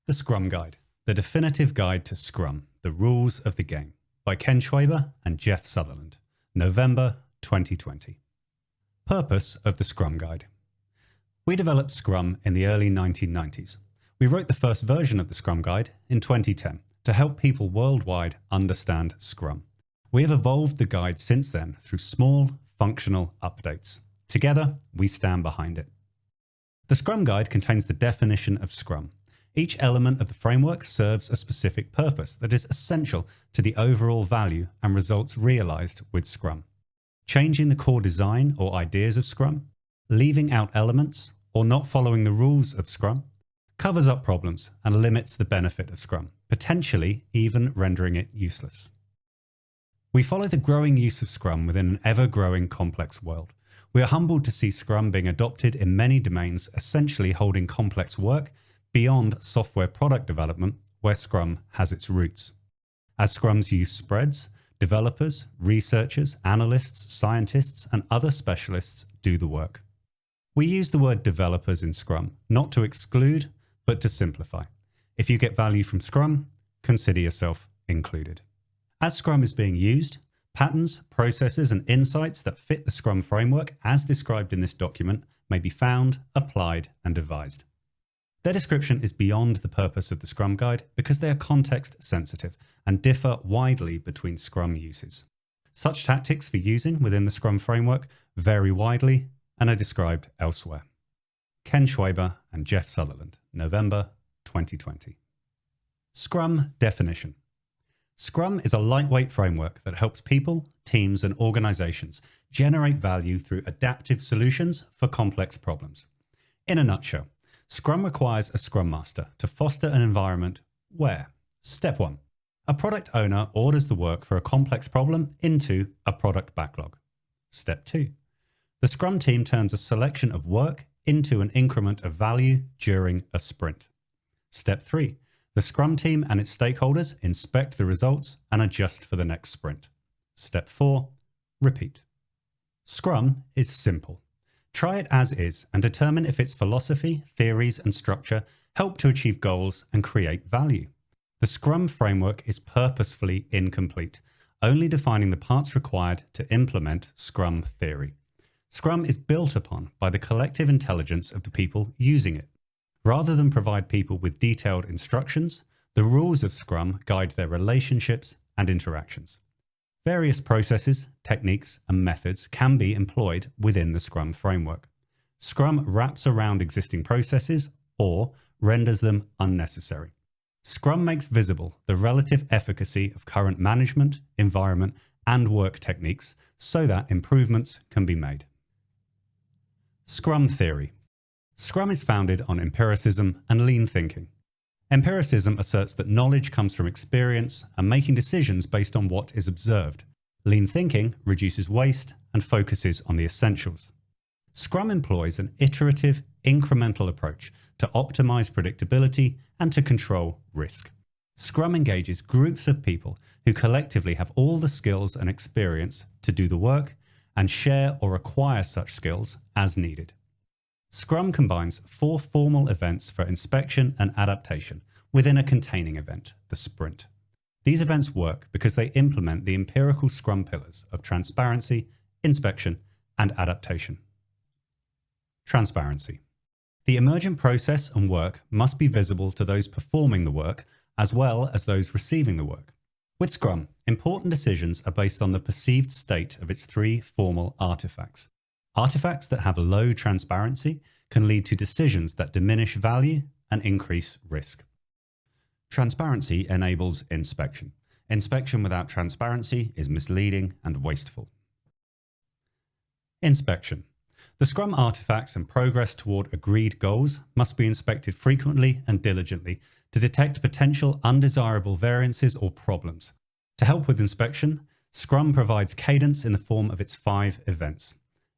The Scrum Guide, the definitive guide to Scrum, the rules of the game, by Ken Schwaber and Jeff Sutherland, November 2020. Purpose of the Scrum Guide. We developed Scrum in the early 1990s. We wrote the first version of the Scrum Guide in 2010 to help people worldwide understand Scrum. We have evolved the guide since then through small, functional updates. Together, we stand behind it. The Scrum Guide contains the definition of Scrum. Each element of the framework serves a specific purpose that is essential to the overall value and results realized with Scrum. Changing the core design or ideas of Scrum, leaving out elements, or not following the rules of Scrum, covers up problems and limits the benefit of Scrum, potentially even rendering it useless. We follow the growing use of Scrum within an ever-growing complex world. We are humbled to see Scrum being adopted in many domains, essentially holding complex work beyond software product development where Scrum has its roots. As Scrum's use spreads, developers, researchers, analysts, scientists, and other specialists do the work. We use the word developers in Scrum, not to exclude, but to simplify. If you get value from Scrum, consider yourself included. As Scrum is being used, patterns, processes, and insights that fit the Scrum framework as described in this document may be found, applied, and devised. Their description is beyond the purpose of the Scrum Guide because they are context sensitive and differ widely between Scrum uses. Such tactics for using within the Scrum framework vary widely and are described elsewhere. Ken Schwaber and Jeff Sutherland, November 2020. Scrum definition. Scrum is a lightweight framework that helps people, teams, and organizations generate value through adaptive solutions for complex problems. In a nutshell, Scrum requires a Scrum Master to foster an environment where, step 1, a product owner orders the work for a complex problem into a product backlog. Step 2, the Scrum team turns a selection of work into an increment of value during a sprint. Step 3, the Scrum team and its stakeholders inspect the results and adjust for the next sprint. Step 4, repeat. Scrum is simple. Try it as is and determine if its philosophy, theories, and structure help to achieve goals and create value. The Scrum framework is purposefully incomplete, only defining the parts required to implement Scrum theory. Scrum is built upon by the collective intelligence of the people using it. Rather than provide people with detailed instructions, the rules of Scrum guide their relationships and interactions. Various processes, techniques, and methods can be employed within the Scrum framework. Scrum wraps around existing processes or renders them unnecessary. Scrum makes visible the relative efficacy of current management, environment, and work techniques so that improvements can be made. Scrum theory. Scrum is founded on empiricism and lean thinking. Empiricism asserts that knowledge comes from experience and making decisions based on what is observed. Lean thinking reduces waste and focuses on the essentials. Scrum employs an iterative, incremental approach to optimize predictability and to control risk. Scrum engages groups of people who collectively have all the skills and experience to do the work and share or acquire such skills as needed. Scrum combines 4 formal events for inspection and adaptation within a containing event, the sprint. These events work because they implement the empirical Scrum pillars of transparency, inspection, and adaptation. Transparency. The emergent process and work must be visible to those performing the work as well as those receiving the work. With Scrum, important decisions are based on the perceived state of its 3 formal artifacts. Artifacts that have low transparency can lead to decisions that diminish value and increase risk. Transparency enables inspection. Inspection without transparency is misleading and wasteful. Inspection. The Scrum artifacts and progress toward agreed goals must be inspected frequently and diligently to detect potential undesirable variances or problems. To help with inspection, Scrum provides cadence in the form of its 5 events.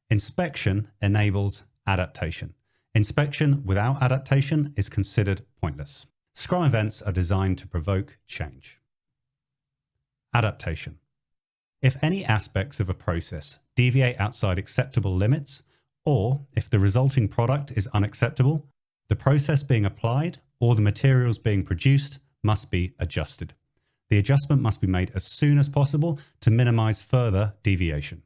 Inspection enables adaptation. Inspection without adaptation is considered pointless. Scrum events are designed to provoke change. Adaptation. If any aspects of a process deviate outside acceptable limits, or if the resulting product is unacceptable, the process being applied or the materials being produced must be adjusted. The adjustment must be made as soon as possible to minimize further deviation.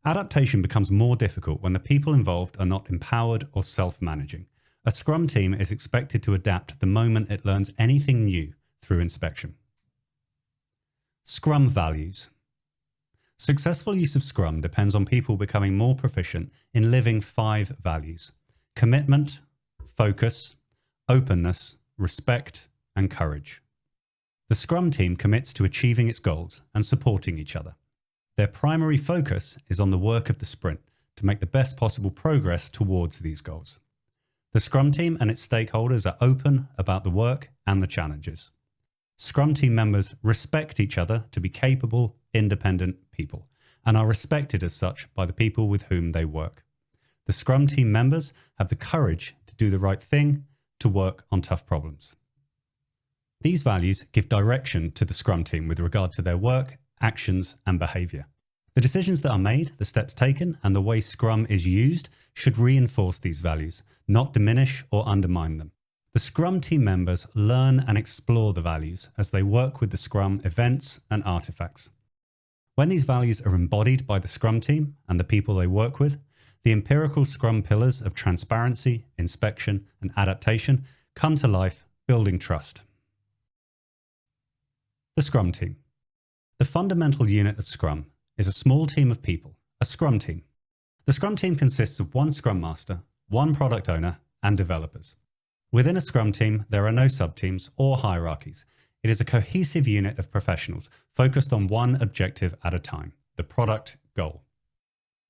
Adaptation becomes more difficult when the people involved are not empowered or self-managing. A Scrum team is expected to adapt the moment it learns anything new through inspection. Scrum values. Successful use of Scrum depends on people becoming more proficient in living 5 values: commitment, focus, openness, respect, and courage. The Scrum team commits to achieving its goals and supporting each other. Their primary focus is on the work of the sprint to make the best possible progress towards these goals. The Scrum team and its stakeholders are open about the work and the challenges. Scrum team members respect each other to be capable, independent people, and are respected as such by the people with whom they work. The Scrum team members have the courage to do the right thing, to work on tough problems. These values give direction to the Scrum team with regard to their work, actions, and behaviour. The decisions that are made, the steps taken, and the way Scrum is used should reinforce these values, not diminish or undermine them. The Scrum team members learn and explore the values as they work with the Scrum Events and Artifacts. When these values are embodied by the Scrum team and the people they work with, the empirical Scrum pillars of transparency, inspection, and adaptation come to life, building trust. The Scrum team. The fundamental unit of Scrum is a small team of people, a Scrum team. The Scrum team consists of one Scrum Master, one Product Owner, and developers. Within a Scrum team, there are no sub-teams or hierarchies. It is a cohesive unit of professionals focused on one objective at a time, the product goal.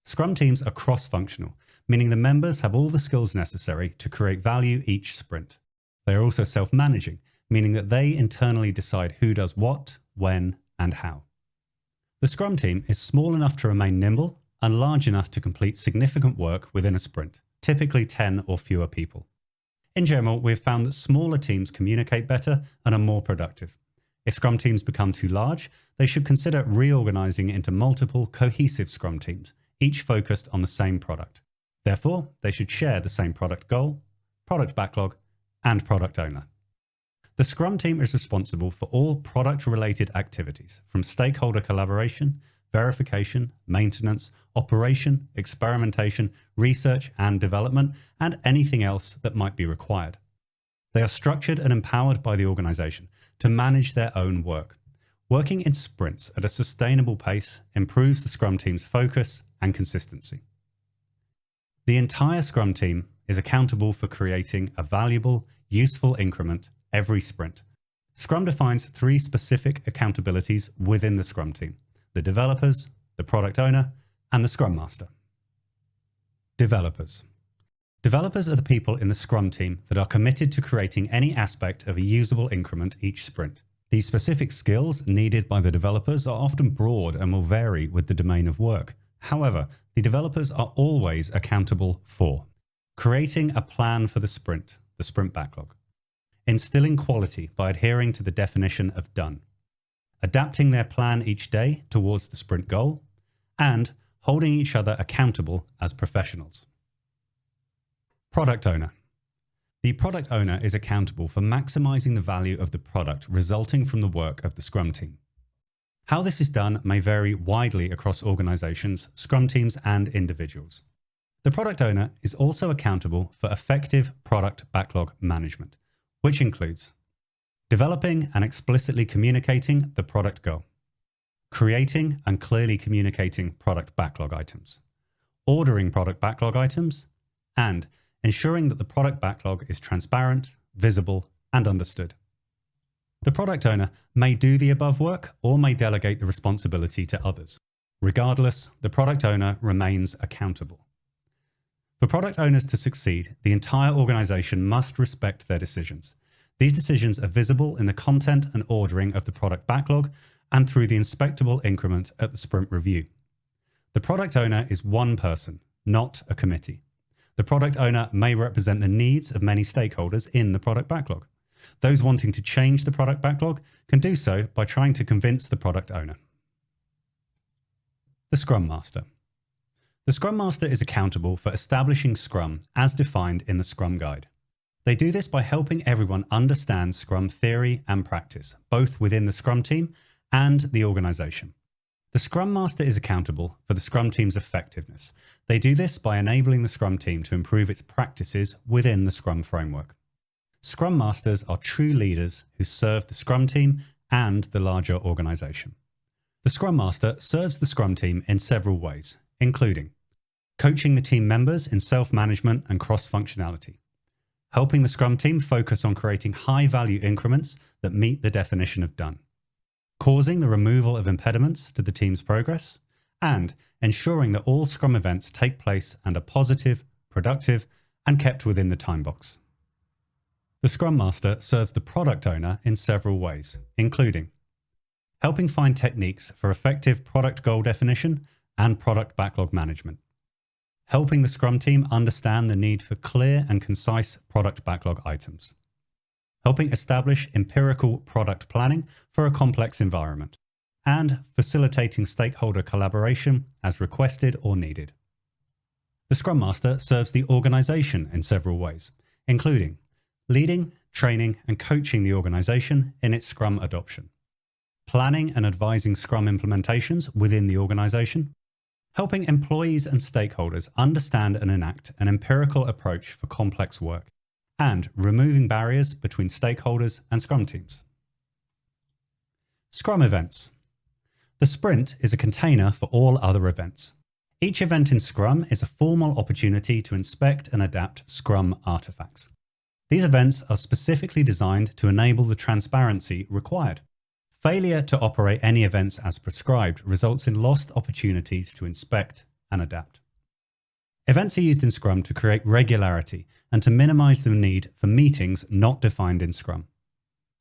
Scrum teams are cross-functional, meaning the members have all the skills necessary to create value each sprint. They are also self-managing, meaning that they internally decide who does what, when, and how. The Scrum team is small enough to remain nimble and large enough to complete significant work within a sprint, typically 10 or fewer people. In general, we've found that smaller teams communicate better and are more productive. If Scrum teams become too large, they should consider reorganizing into multiple cohesive Scrum teams, each focused on the same product. Therefore, they should share the same product goal, product backlog, and product owner. The Scrum team is responsible for all product-related activities, from stakeholder collaboration, verification, maintenance, operation, experimentation, research and development, and anything else that might be required. They are structured and empowered by the organization to manage their own work. Working in sprints at a sustainable pace improves the Scrum team's focus and consistency. The entire Scrum team is accountable for creating a valuable, useful increment every sprint. Scrum defines 3 specific accountabilities within the Scrum team: the developers, the product owner, and the Scrum Master. Developers. Developers are the people in the Scrum team that are committed to creating any aspect of a usable increment each sprint. These specific skills needed by the developers are often broad and will vary with the domain of work. However, the developers are always accountable for creating a plan for the sprint backlog, instilling quality by adhering to the definition of done, adapting their plan each day towards the sprint goal, and holding each other accountable as professionals. Product owner. The product owner is accountable for maximizing the value of the product resulting from the work of the Scrum team. How this is done may vary widely across organizations, Scrum teams, and individuals. The product owner is also accountable for effective product backlog management, which includes developing and explicitly communicating the product goal, creating and clearly communicating product backlog items, ordering product backlog items, and ensuring that the product backlog is transparent, visible, and understood. The product owner may do the above work or may delegate the responsibility to others. Regardless, the product owner remains accountable. For product owners to succeed, the entire organization must respect their decisions. These decisions are visible in the content and ordering of the product backlog and through the inspectable increment at the sprint review. The product owner is one person, not a committee. The product owner may represent the needs of many stakeholders in the product backlog. Those wanting to change the product backlog can do so by trying to convince the product owner. The Scrum Master. The Scrum Master is accountable for establishing Scrum as defined in the Scrum Guide. They do this by helping everyone understand Scrum theory and practice, both within the Scrum team and the organisation. The Scrum Master is accountable for the Scrum team's effectiveness. They do this by enabling the Scrum team to improve its practices within the Scrum framework. Scrum Masters are true leaders who serve the Scrum team and the larger organisation. The Scrum Master serves the Scrum team in several ways, including coaching the team members in self-management and cross-functionality, helping the Scrum team focus on creating high-value increments that meet the definition of done, causing the removal of impediments to the team's progress, and ensuring that all Scrum events take place and are positive, productive, and kept within the time box. The Scrum Master serves the product owner in several ways, including helping find techniques for effective product goal definition and product backlog management, helping the Scrum team understand the need for clear and concise product backlog items, helping establish empirical product planning for a complex environment, and facilitating stakeholder collaboration as requested or needed. The Scrum Master serves the organisation in several ways, including leading, training, and coaching the organisation in its Scrum adoption, planning and advising Scrum implementations within the organisation, helping employees and stakeholders understand and enact an empirical approach for complex work, and removing barriers between stakeholders and Scrum teams. Scrum Events. The sprint is a container for all other events. Each event in Scrum is a formal opportunity to inspect and adapt Scrum artifacts. These events are specifically designed to enable the transparency required. Failure to operate any events as prescribed results in lost opportunities to inspect and adapt. Events are used in Scrum to create regularity and to minimize the need for meetings not defined in Scrum.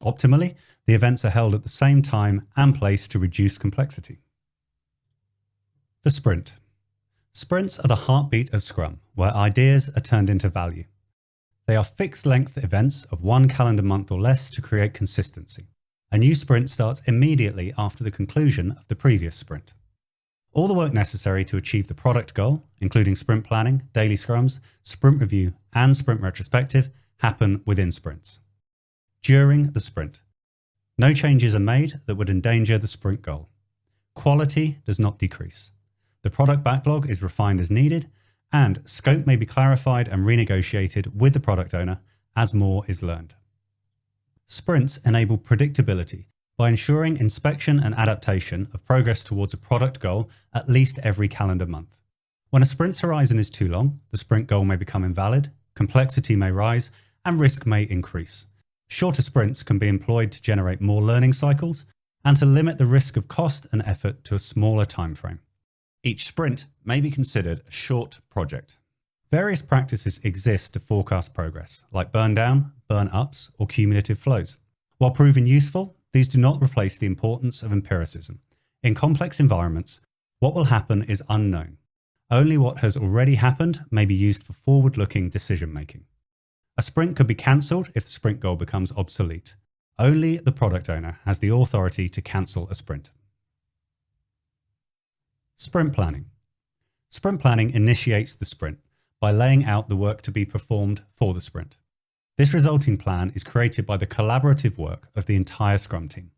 Optimally, the events are held at the same time and place to reduce complexity. The sprint. Sprints are the heartbeat of Scrum, where ideas are turned into value. They are fixed-length events of 1 calendar month or less to create consistency. A new sprint starts immediately after the conclusion of the previous sprint. All the work necessary to achieve the product goal, including sprint planning, daily scrums, sprint review, and sprint retrospective, happen within sprints. During the sprint, no changes are made that would endanger the sprint goal. Quality does not decrease. The product backlog is refined as needed, and scope may be clarified and renegotiated with the product owner as more is learned. Sprints enable predictability by ensuring inspection and adaptation of progress towards a product goal at least every calendar month. When a sprint's horizon is too long, the sprint goal may become invalid, complexity may rise, and risk may increase. Shorter sprints can be employed to generate more learning cycles and to limit the risk of cost and effort to a smaller timeframe. Each sprint may be considered a short project. Various practices exist to forecast progress, like burn down, burn ups, or cumulative flows. While proven useful, these do not replace the importance of empiricism. In complex environments, what will happen is unknown. Only what has already happened may be used for forward-looking decision-making. A sprint could be cancelled if the sprint goal becomes obsolete. Only the product owner has the authority to cancel a sprint. Sprint planning. Sprint planning initiates the sprint by laying out the work to be performed for the sprint. This resulting plan is created by the collaborative work of the entire Scrum team.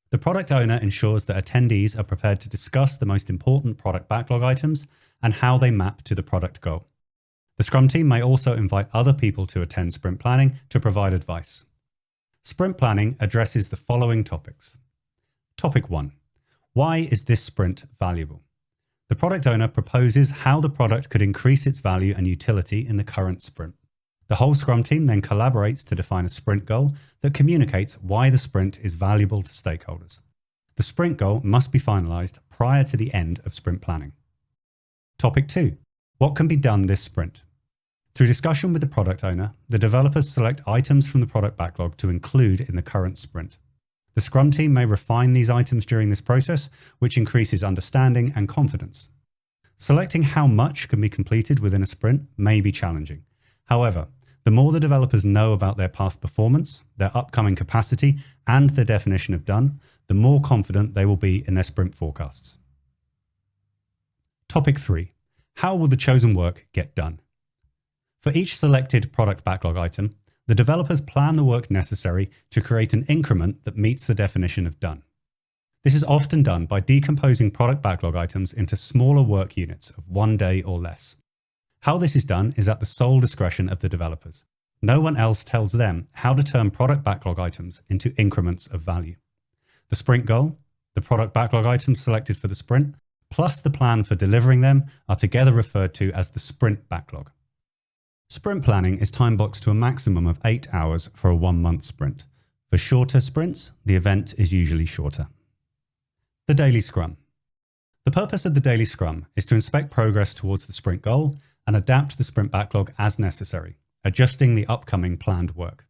The product owner ensures that attendees are prepared to discuss the most important product backlog items and how they map to the product goal. The Scrum team may also invite other people to attend sprint planning to provide advice. Sprint planning addresses the following topics. Topic 1. Why is this sprint valuable? The product owner proposes how the product could increase its value and utility in the current sprint. The whole Scrum team then collaborates to define a sprint goal that communicates why the sprint is valuable to stakeholders. The sprint goal must be finalized prior to the end of sprint planning. Topic 2. What can be done this sprint? Through discussion with the product owner, the developers select items from the product backlog to include in the current sprint. The Scrum team may refine these items during this process, which increases understanding and confidence. Selecting how much can be completed within a sprint may be challenging. However, the more the developers know about their past performance, their upcoming capacity, and the definition of done, the more confident they will be in their sprint forecasts. Topic 3. How will the chosen work get done? For each selected product backlog item, The developers plan the work necessary to create an increment that meets the definition of done. This is often done by decomposing product backlog items into smaller work units of 1 day or less. How this is done is at the sole discretion of the developers. No one else tells them how to turn product backlog items into increments of value. The sprint goal, the product backlog items selected for the sprint, plus the plan for delivering them are together referred to as the sprint backlog. Sprint planning is time-boxed to a maximum of 8 hours for a 1-month sprint. For shorter sprints, the event is usually shorter. The Daily Scrum. The purpose of the Daily Scrum is to inspect progress towards the sprint goal and adapt the sprint backlog as necessary, adjusting the upcoming planned work.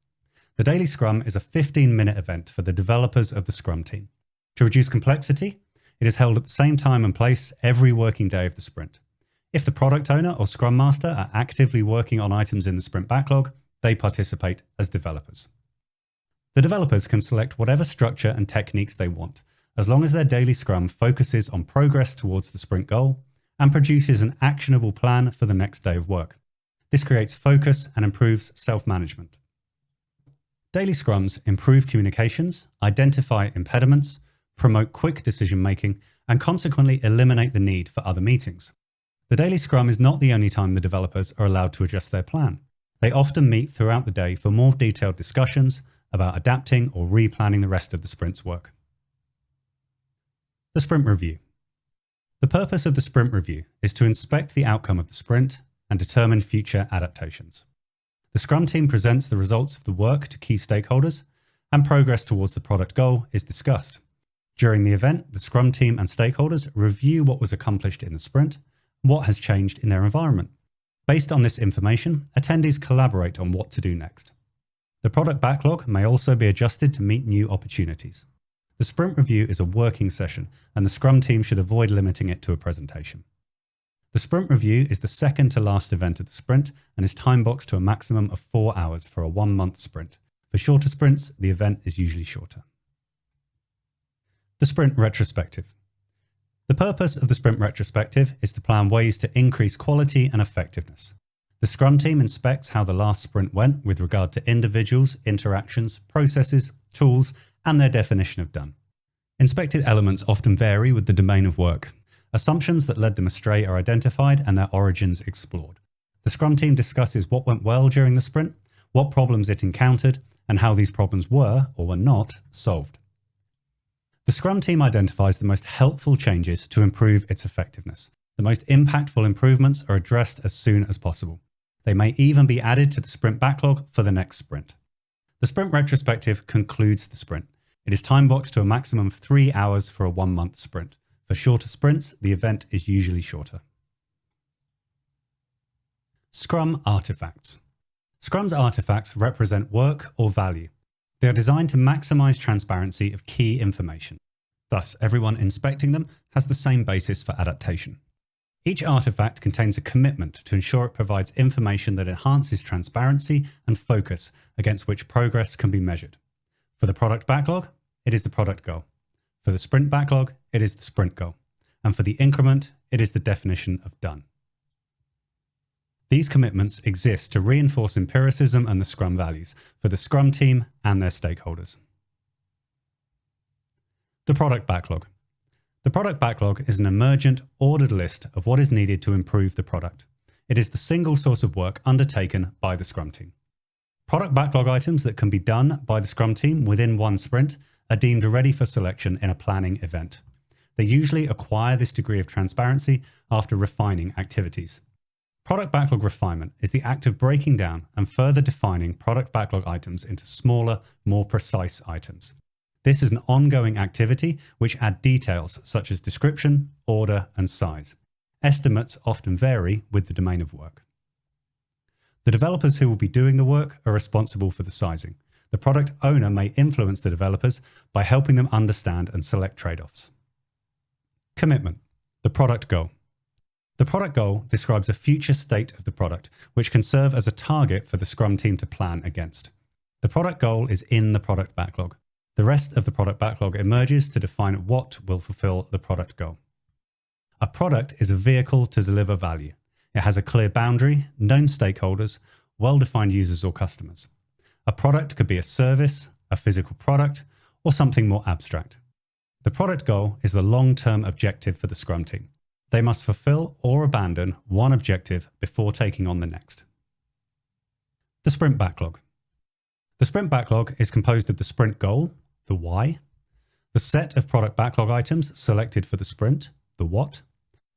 The Daily Scrum is a 15-minute event for the developers of the Scrum team. To reduce complexity, it is held at the same time and place every working day of the sprint. If the product owner or Scrum Master are actively working on items in the sprint backlog, they participate as developers. The developers can select whatever structure and techniques they want, as long as their Daily Scrum focuses on progress towards the sprint goal and produces an actionable plan for the next day of work. This creates focus and improves self-management. Daily Scrums improve communications, identify impediments, promote quick decision-making, and consequently eliminate the need for other meetings. The Daily Scrum is not the only time the developers are allowed to adjust their plan. They often meet throughout the day for more detailed discussions about adapting or replanning the rest of the sprint's work. The Sprint Review. The purpose of the Sprint Review is to inspect the outcome of the sprint and determine future adaptations. The Scrum team presents the results of the work to key stakeholders, and progress towards the product goal is discussed. During the event, the Scrum team and stakeholders review what was accomplished in the sprint and what has changed in their environment. Based on this information, attendees collaborate on what to do next. The product backlog may also be adjusted to meet new opportunities. The Sprint Review is a working session, and the Scrum team should avoid limiting it to a presentation. The Sprint Review is the second to last event of the sprint and is time-boxed to a maximum of 4 hours for a 1-month sprint. For shorter sprints, the event is usually shorter. The Sprint Retrospective. The purpose of the Sprint Retrospective is to plan ways to increase quality and effectiveness. The Scrum team inspects how the last sprint went with regard to individuals, interactions, processes, tools, and their definition of done. Inspected elements often vary with the domain of work. Assumptions that led them astray are identified and their origins explored. The Scrum team discusses what went well during the sprint, what problems it encountered, and how these problems were, or were not, solved. The Scrum team identifies the most helpful changes to improve its effectiveness. The most impactful improvements are addressed as soon as possible. They may even be added to the sprint backlog for the next sprint. The Sprint Retrospective concludes the sprint. It is time-boxed to a maximum of 3 hours for a 1-month sprint. For shorter sprints, the event is usually shorter. Scrum Artifacts. Scrum's artifacts represent work or value. They are designed to maximize transparency of key information. Thus, everyone inspecting them has the same basis for adaptation. Each artifact contains a commitment to ensure it provides information that enhances transparency and focus against which progress can be measured. For the product backlog, it is the product goal. For the sprint backlog, it is the sprint goal. And for the increment, it is the definition of done. These commitments exist to reinforce empiricism and the Scrum values for the Scrum team and their stakeholders. The product backlog. The product backlog is an emergent, ordered list of what is needed to improve the product. It is the single source of work undertaken by the Scrum team. Product backlog items that can be done by the Scrum team within one sprint are deemed ready for selection in a planning event. They usually acquire this degree of transparency after refining activities. Product backlog refinement is the act of breaking down and further defining product backlog items into smaller, more precise items. This is an ongoing activity which add details such as description, order, and size. Estimates often vary with the domain of work. The developers who will be doing the work are responsible for the sizing. The product owner may influence the developers by helping them understand and select trade-offs. Commitment. The product goal. The product goal describes a future state of the product, which can serve as a target for the Scrum team to plan against. The product goal is in the product backlog. The rest of the product backlog emerges to define what will fulfill the product goal. A product is a vehicle to deliver value. It has a clear boundary, known stakeholders, well-defined users or customers. A product could be a service, a physical product, or something more abstract. The product goal is the long-term objective for the Scrum team. They must fulfill or abandon one objective before taking on the next. The sprint backlog. The sprint backlog is composed of the sprint goal, the why, the set of product backlog items selected for the sprint, the what,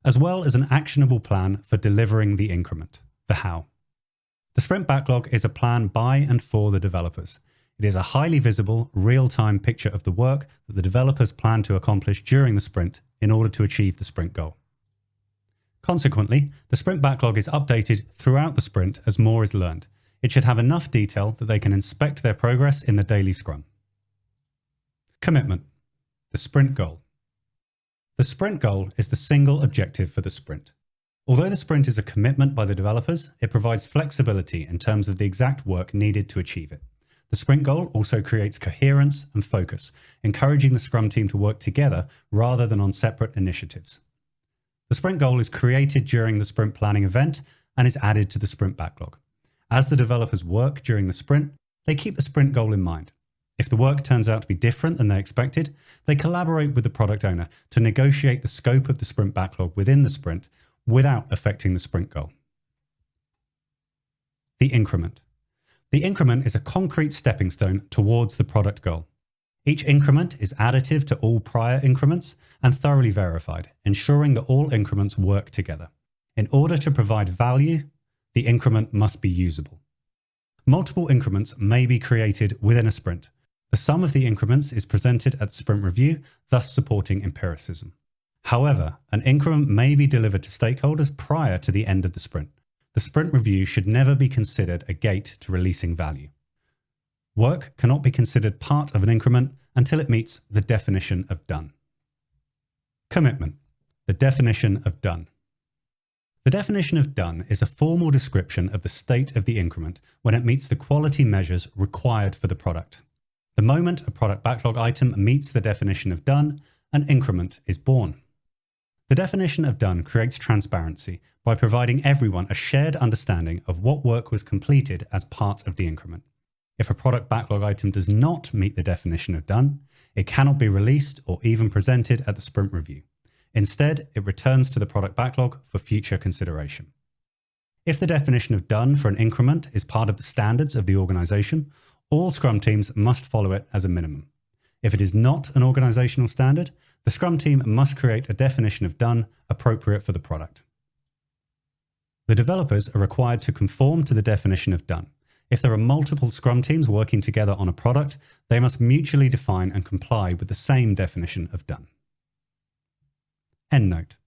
as well as an actionable plan for delivering the increment, the how. The sprint backlog is a plan by and for the developers. It is a highly visible, real-time picture of the work that the developers plan to accomplish during the sprint in order to achieve the sprint goal. Consequently, the sprint backlog is updated throughout the sprint as more is learned. It should have enough detail that they can inspect their progress in the daily Scrum. Commitment. The sprint goal. The sprint goal is the single objective for the sprint. Although the sprint is a commitment by the developers, it provides flexibility in terms of the exact work needed to achieve it. The sprint goal also creates coherence and focus, encouraging the Scrum team to work together rather than on separate initiatives. The sprint goal is created during the sprint planning event and is added to the sprint backlog. As the developers work during the sprint, they keep the sprint goal in mind. If the work turns out to be different than they expected, they collaborate with the product owner to negotiate the scope of the sprint backlog within the sprint without affecting the sprint goal. The increment. The increment is a concrete stepping stone towards the product goal. Each increment is additive to all prior increments and thoroughly verified, ensuring that all increments work together. In order to provide value, the increment must be usable. Multiple increments may be created within a sprint. The sum of the increments is presented at sprint review, thus supporting empiricism. However, an increment may be delivered to stakeholders prior to the end of the sprint. The sprint review should never be considered a gate to releasing value. Work cannot be considered part of an increment until it meets the definition of done. Commitment. The definition of done. The definition of done is a formal description of the state of the increment when it meets the quality measures required for the product. The moment a product backlog item meets the definition of done, an increment is born. The definition of done creates transparency by providing everyone a shared understanding of what work was completed as part of the increment. If a product backlog item does not meet the definition of done, it cannot be released or even presented at the sprint review. Instead, it returns to the product backlog for future consideration. If the definition of done for an increment is part of the standards of the organization, all Scrum teams must follow it as a minimum. If it is not an organizational standard, the Scrum team must create a definition of done appropriate for the product. The developers are required to conform to the definition of done. If there are multiple Scrum teams working together on a product, they must mutually define and comply with the same definition of done. Endnote.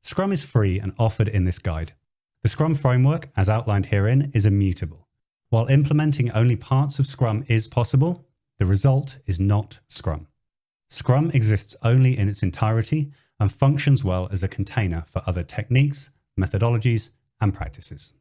Scrum is free and offered in this guide. The Scrum framework, as outlined herein, is immutable. While implementing only parts of Scrum is possible, the result is not Scrum. Scrum exists only in its entirety and functions well as a container for other techniques, methodologies, and practices.